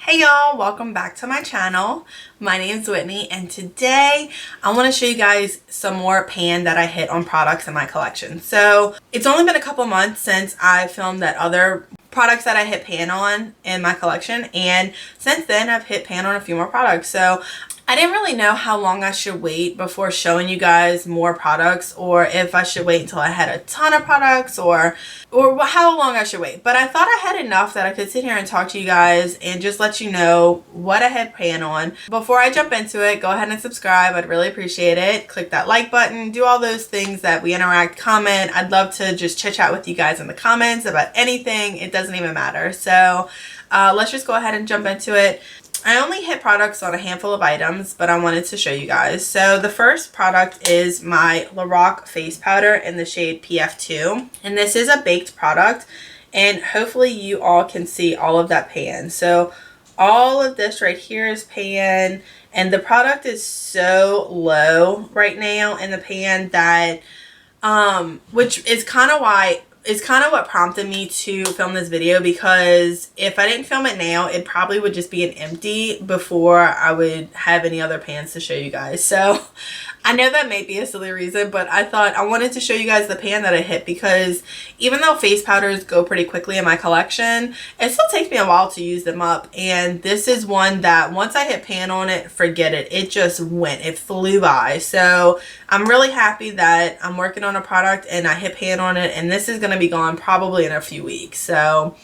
Hey y'all, welcome back to my channel. My name is Whitney and today I want to show you guys some more pan that I hit on products in my collection. So it's only been a couple months since I filmed that other products that I hit pan on in my collection, and since then I've hit pan on a few more products. So I didn't really know how long I should wait before showing you guys more products, or if I should wait until I had a ton of products, or how long I should wait. But I thought I had enough that I could sit here and talk to you guys and just let you know what I had pan on. Before I jump into it, go ahead and subscribe. I'd really appreciate it. Click that like button, do all those things that we interact, comment. I'd love to just chit chat with you guys in the comments about anything. It doesn't even matter. So let's just go ahead and jump into it. I only hit products on a handful of items, but I wanted to show you guys. So the first product is my Lorac face powder in the shade PF2. And this is a baked product, and hopefully you all can see all of that pan. So all of this right here is pan, and the product is so low right now in the pan that, which is kind of why is kind of what prompted me to film this video, because if I didn't film it now, it probably would just be an empty before I would have any other pans to show you guys. So I know that may be a silly reason, but I thought I wanted to show you guys the pan that I hit, because even though face powders go pretty quickly in my collection, it still takes me a while to use them up. And this is one that once I hit pan on it, forget it. It just went. It flew by. So I'm really happy that I'm working on a product and I hit pan on it, and this is going to be gone probably in a few weeks. So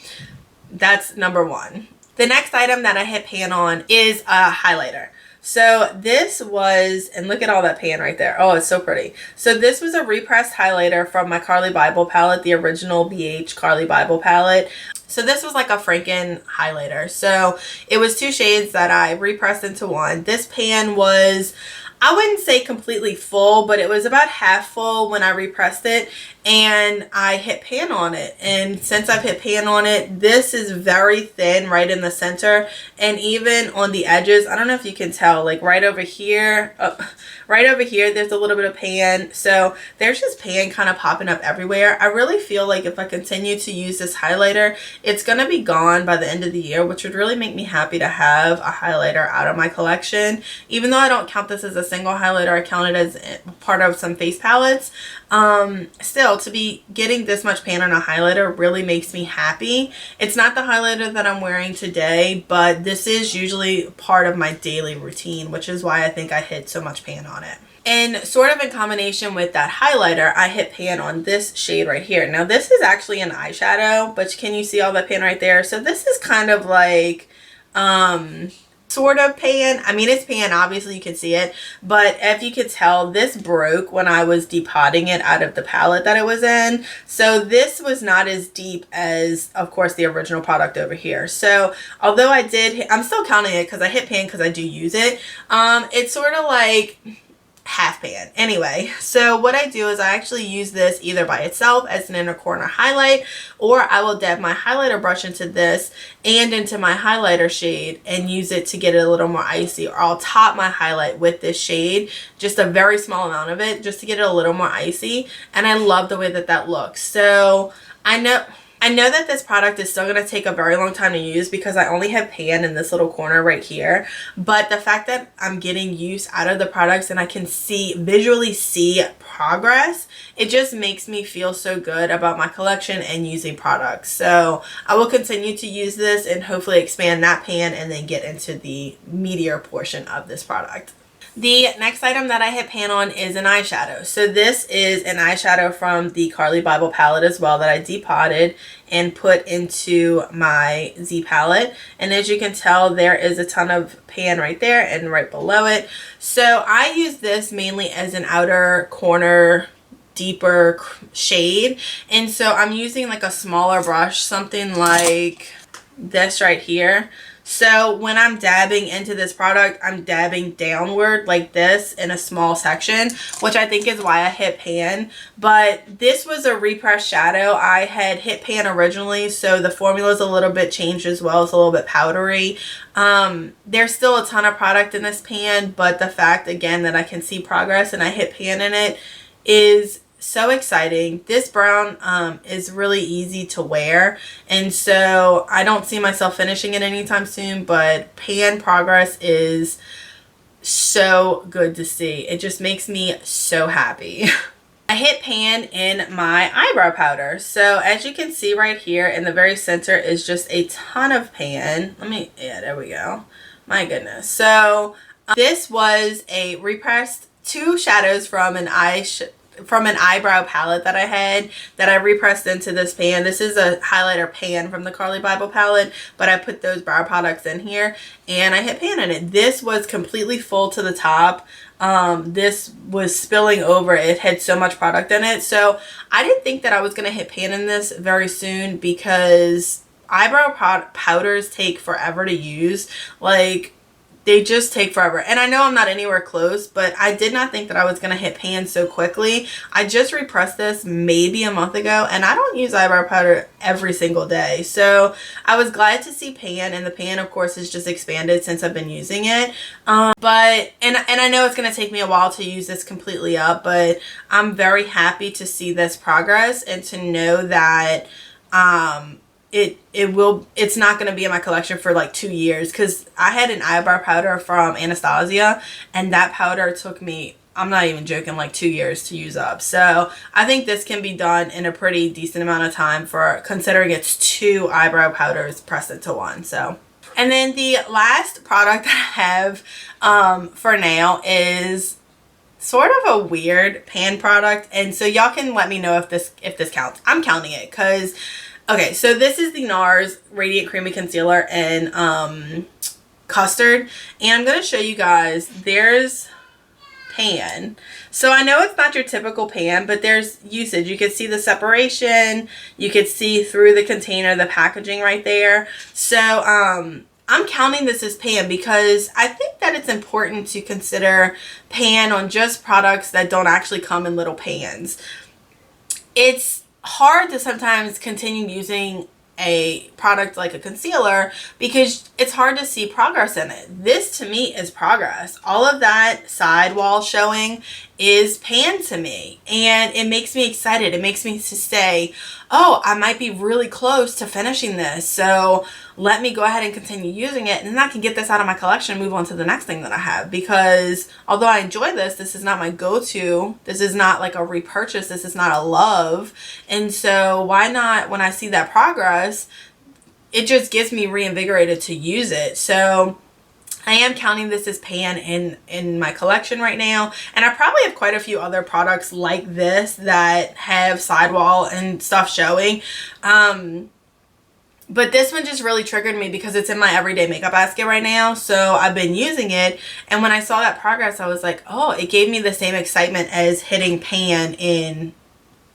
that's number one. The next item that I hit pan on is a highlighter. So this was, and look at all that pan right there. Oh, it's so pretty. So this was a repressed highlighter from my Carli Bybel palette, the original BH Carli Bybel palette. So this was like a Franken highlighter. So it was two shades that I repressed into one. This pan was, I wouldn't say completely full, but it was about half full when I repressed it, and I hit pan on it. And since I've hit pan on it, this is very thin right in the center, and even on the edges, I don't know if you can tell, like right over here, there's a little bit of pan. So there's just pan kind of popping up everywhere. I really feel like if I continue to use this highlighter, it's going to be gone by the end of the year, which would really make me happy to have a highlighter out of my collection. Even though I don't count this as a single highlighter, I count it as part of some face palettes. Still, to be getting this much pan on a highlighter really makes me happy. It's not the highlighter that I'm wearing today, but this is usually part of my daily routine, which is why I think I hit so much pan on it. And sort of in combination with that highlighter, I hit pan on this shade right here. Now this is actually an eyeshadow, but can you see all that pan right there? So this is kind of like, sort of pan. I mean, it's pan, obviously you can see it, but if you could tell, this broke when I was depotting it out of the palette that it was in. So this was not as deep as, of course, the original product over here. So although I did, I'm still counting it because I hit pan because I do use it. It's sort of like half pan. Anyway, so what I do is I actually use this either by itself as an inner corner highlight, or I will dab my highlighter brush into this and into my highlighter shade and use it to get it a little more icy, or I'll top my highlight with this shade, just a very small amount of it, just to get it a little more icy. And I love the way that that looks. So I know that this product is still going to take a very long time to use because I only have pan in this little corner right here. But the fact that I'm getting use out of the products and I can visually see progress, it just makes me feel so good about my collection and using products. So I will continue to use this and hopefully expand that pan and then get into the meatier portion of this product. The next item that I hit pan on is an eyeshadow. So this is an eyeshadow from the Carli Bybel palette as well that I depotted and put into my Z palette. And as you can tell, there is a ton of pan right there and right below it. So I use this mainly as an outer corner deeper shade. And so I'm using like a smaller brush, something like this right here. So when I'm dabbing into this product, I'm dabbing downward like this in a small section, which I think is why I hit pan. But this was a repressed shadow. I had hit pan originally, so the formula is a little bit changed as well. It's a little bit powdery. There's still a ton of product in this pan, but the fact, again, that I can see progress and I hit pan in it is so exciting. This brown is really easy to wear, and so I don't see myself finishing it anytime soon, but pan progress is so good to see. It just makes me so happy. I hit pan in my eyebrow powder. So as you can see right here in the very center is just a ton of pan. Yeah, there we go. My goodness. So this was a repressed 2 shadows from an eyebrow palette that I had that I repressed into this pan. This is a highlighter pan from the Carli Bybel palette, but I put those brow products in here and I hit pan in it. This was completely full to the top. This was spilling over. It had so much product in it. So I didn't think that I was going to hit pan in this very soon because eyebrow powders take forever to use. Like, they just take forever. And I know I'm not anywhere close, but I did not think that I was going to hit pan so quickly. I just repressed this maybe a month ago, and I don't use eyebrow powder every single day. So I was glad to see pan, and the pan, of course, has just expanded since I've been using it. And I know it's going to take me a while to use this completely up, but I'm very happy to see this progress and to know that it's not going to be in my collection for like 2 years, because I had an eyebrow powder from Anastasia and that powder took me, I'm not even joking, like 2 years to use up. So I think this can be done in a pretty decent amount of time, for considering it's 2 eyebrow powders pressed into one. So, and then the last product I have for now is sort of a weird pan product, and so y'all can let me know if this counts. I'm counting it because, okay, so this is the NARS Radiant Creamy Concealer in Custard, and I'm going to show you guys, there's pan. So I know it's not your typical pan, but there's usage. You can see the separation, you could see through the container, the packaging right there. So I'm counting this as pan because I think that it's important to consider pan on just products that don't actually come in little pans. It's hard to sometimes continue using a product like a concealer because it's hard to see progress in it. This to me is progress. All of that sidewall showing is pan to me, and it makes me excited. It makes me to say, oh, I might be really close to finishing this, so let me go ahead and continue using it, and then I can get this out of my collection and move on to the next thing that I have. Because although I enjoy this, this is not my go-to. This is not like a repurchase. This is not a love. And so why not, when I see that progress, it just gets me reinvigorated to use it. So I am counting this as pan in my collection right now, and I probably have quite a few other products like this that have sidewall and stuff showing. But this one just really triggered me because it's in my everyday makeup basket right now. So I've been using it, and when I saw that progress, I was like, oh, it gave me the same excitement as hitting pan in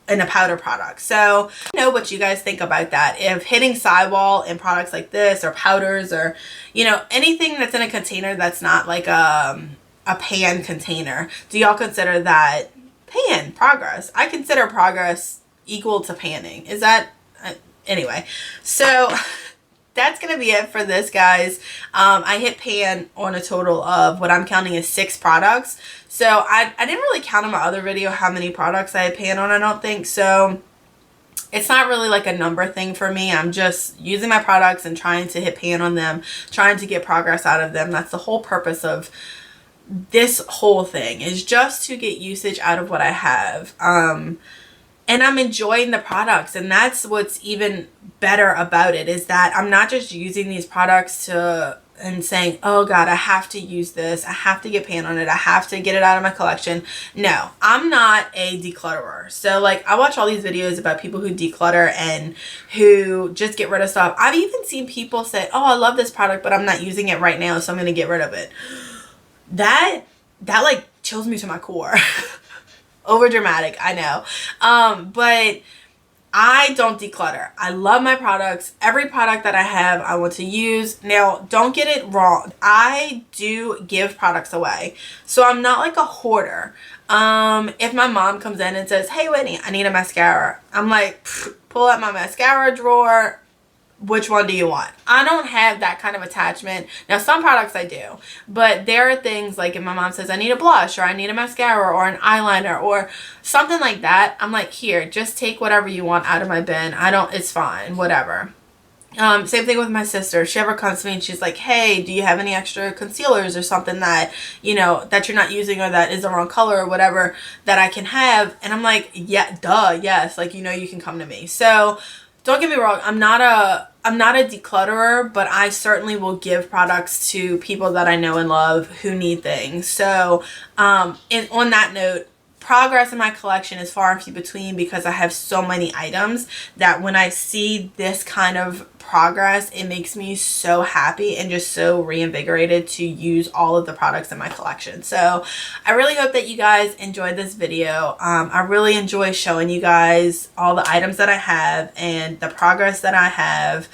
a powder product. So I know what you guys think about that. If hitting sidewall in products like this, or powders, or anything that's in a container that's not like a pan container, do y'all consider that pan progress? I consider progress equal to panning. Is that anyway? So that's gonna be it for this, guys. I hit pan on a total of what I'm counting as 6 products. So I didn't really count in my other video how many products I had pan on, I don't think. So it's not really like a number thing for me. I'm just using my products and trying to hit pan on them, trying to get progress out of them. That's the whole purpose of this whole thing, is just to get usage out of what I have. And I'm enjoying the products, and that's what's even better about it, is that I'm not just using these products and saying, oh God, I have to use this, I have to get pan on it, I have to get it out of my collection. No, I'm not a declutterer. So like, I watch all these videos about people who declutter and who just get rid of stuff. I've even seen people say, oh, I love this product, but I'm not using it right now, so I'm gonna get rid of it. That like chills me to my core. Over dramatic, I know. But I don't declutter. I love my products. Every product that I have, I want to use. Now, don't get it wrong. I do give products away. So I'm not like a hoarder. If my mom comes in and says, hey, Whitney, I need a mascara, I'm like, pull out my mascara drawer. which one do you want? I don't have that kind of attachment. Now, some products I do, but there are things like if my mom says I need a blush or I need a mascara or an eyeliner or something like that, I'm like, here, just take whatever you want out of my bin. It's fine, whatever. Same thing with my sister. If she ever comes to me and she's like, hey, do you have any extra concealers or something that, you know, that you're not using or that is the wrong color or whatever that I can have? And I'm like, yeah, duh, yes. Like, you know, you can come to me. So don't get me wrong. I'm not a declutterer, but I certainly will give products to people that I know and love who need things. So, and on that note, progress in my collection is far and few between because I have so many items that when I see this kind of progress, it makes me so happy and just so reinvigorated to use all of the products in my collection. So I really hope that you guys enjoyed this video. I really enjoy showing you guys all the items that I have and the progress that I have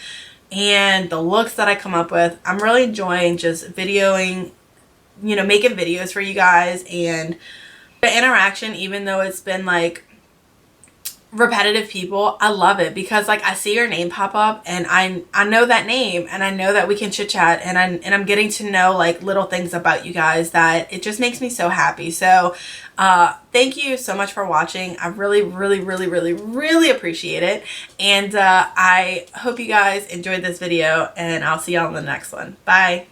and the looks that I come up with. I'm really enjoying just videoing, you know, making videos for you guys, and the interaction, even though it's been like repetitive people, I love it because like I see your name pop up and I know that name and I know that we can chit chat, and I'm getting to know like little things about you guys that it just makes me so happy. So thank you so much for watching. I really appreciate it, and I hope you guys enjoyed this video, and I'll see y'all in the next one. Bye.